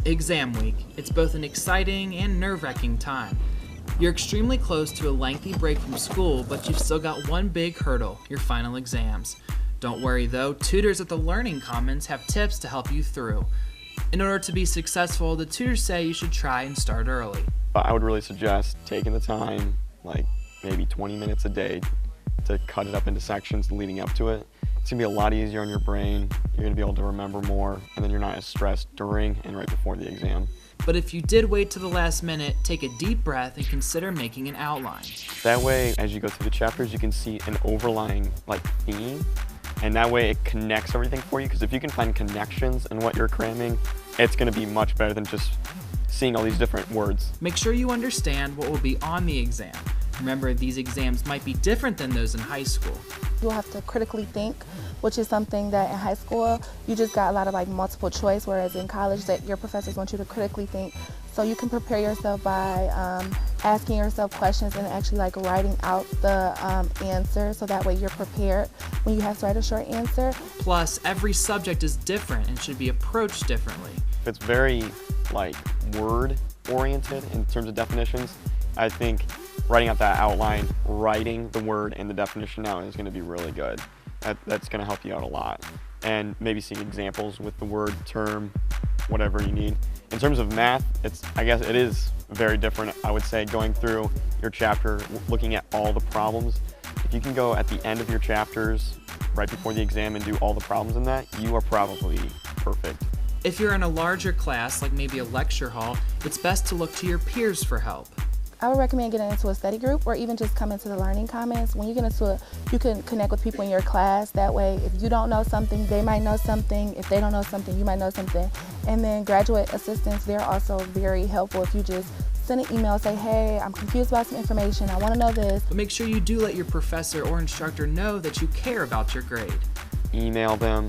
Exam week. It's both an exciting and nerve-wracking time. You're extremely close to a lengthy break from school, but you've still got one big hurdle, your final exams. Don't worry though, tutors at the Learning Commons have tips to help you through. In order to be successful, the tutors say you should try and start early. I would really suggest taking the time, like maybe 20 minutes a day, to cut it up into sections leading up to it. It's gonna be a lot easier on your brain, you're gonna be able to remember more, and then you're not as stressed during and right before the exam. But if you did wait to the last minute, take a deep breath and consider making an outline. That way, as you go through the chapters, you can see an overlying theme, and that way it connects everything for you, because if you can find connections in what you're cramming, it's gonna be much better than just seeing all these different words. Make sure you understand what will be on the exam. Remember, these exams might be different than those in high school. You'll have to critically think, which is something that in high school, you just got a lot of multiple choice, whereas in college, that your professors want you to critically think. So you can prepare yourself by asking yourself questions and actually writing out the answer, so that way you're prepared when you have to write a short answer. Plus, every subject is different and should be approached differently. It's very word oriented in terms of definitions. I think writing out that outline, writing the word and the definition out is going to be really good. That's going to help you out a lot. And maybe seeing examples with the word, term, whatever you need. In terms of math, I guess it is very different. I would say going through your chapter, looking at all the problems. If you can go at the end of your chapters, right before the exam, and do all the problems in that, you are probably perfect. If you're in a larger class, like maybe a lecture hall, it's best to look to your peers for help. I would recommend getting into a study group, or even just come into the Learning Commons. When you get into it, you can connect with people in your class. That way, if you don't know something, they might know something. If they don't know something, you might know something. And then graduate assistants, they're also very helpful. If you just send an email, say, hey, I'm confused about some information, I want to know this. But make sure you do let your professor or instructor know that you care about your grade. Email them,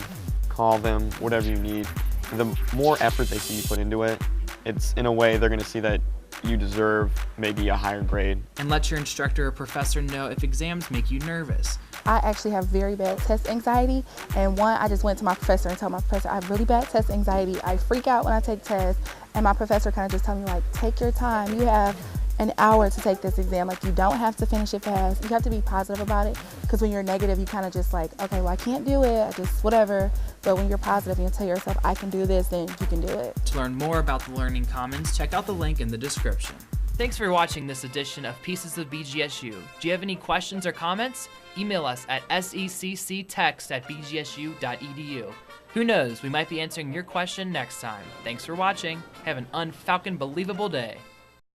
call them, whatever you need. The more effort they see you put into it, it's in a way they're going to see that you deserve maybe a higher grade. And let your instructor or professor know if exams make you nervous. I actually have very bad test anxiety, and I just went to my professor and told my professor I have really bad test anxiety. I freak out when I take tests, and my professor kind of just told me take your time. You have an hour to take this exam. You don't have to finish it fast. You have to be positive about it, because when you're negative, you kind of just okay, well, I can't do it, I just whatever. But when you're positive and you tell yourself, I can do this, then you can do it. To learn more about the Learning Commons, check out the link in the description. Thanks for watching this edition of Pieces of BGSU. Do you have any questions or comments? Email us at secctext@bgsu.edu. Who knows, we might be answering your question next time. Thanks for watching. Have an unfalcon-believable day.